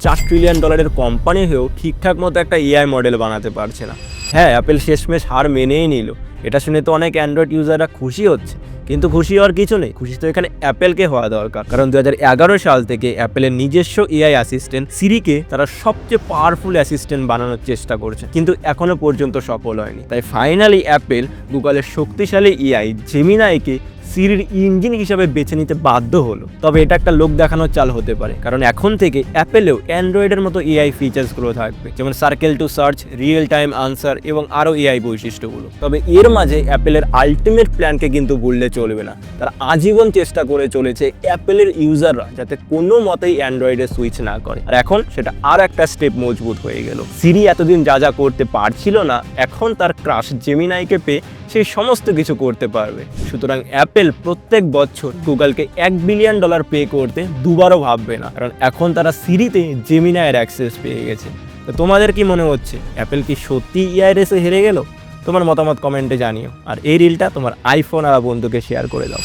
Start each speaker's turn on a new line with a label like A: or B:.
A: $4 trillion company হয়েও ঠিকঠাক মতো একটা এআই মডেল বানাতে পারছে না। হ্যাঁ, অ্যাপেল শেষমেশ হার মেনেই নিল। এটা শুনে তো অনেক অ্যান্ড্রয়েড ইউজাররা খুশি হচ্ছে, কিন্তু খুশি হওয়ার কিছু নেই। খুশি তো এখানে অ্যাপেলকে হওয়া দরকার, কারণ 2011 সাল থেকে অ্যাপেলের নিজস্ব এআই অ্যাসিস্ট্যান্ট সিরিকে তারা সবচেয়ে পাওয়ারফুল অ্যাসিস্ট্যান্ট বানানোর চেষ্টা করছে, কিন্তু এখনো পর্যন্ত সফল হয়নি। তাই ফাইনালি অ্যাপেল গুগলের শক্তিশালী এআই জেমিনাইকে সিরির ইঞ্জিন হিসাবে বেছে নিতে বাধ্য হলো। তবে এটা একটা লোক দেখানোর চাল হতে পারে, কারণ এখন থেকে অ্যাপেলেও অ্যান্ড্রয়েডের মতো এআই ফিচার্সগুলো থাকবে, যেমন circle to search, real time answer এবং আরও এআই বৈশিষ্ট্যগুলো। তবে এর মাঝে অ্যাপেলের আলটিমেট প্ল্যানকে কিন্তু ভুললে চলবে না। তারা আজীবন চেষ্টা করে চলেছে অ্যাপেলের ইউজাররা যাতে কোনো মতেই অ্যান্ড্রয়েডে সুইচ না করে। আর এখন সেটা আর একটা স্টেপ মজবুত হয়ে গেল। সিরি এতদিন যা যা করতে পারছিল না, এখন তার ক্রাশ জেমিনাইকে পেয়ে সেই সমস্ত কিছু করতে পারবে। সুতরাং অ্যাপেল প্রত্যেক বছর গুগলকে $1 বিলিয়ন পে করতে দুবারও ভাববে না, কারণ এখন তারা সিরিতে জেমিনাইয়ের অ্যাক্সেস পেয়ে গেছে। তো তোমাদের কি মনে হচ্ছে, অ্যাপেল কি সত্যি এআই রেসে হেরে গেল? তোমার মতামত কমেন্টে জানিও, আর এই রিলটা তোমার আইফোন আর বন্ধুকে শেয়ার করে দাও।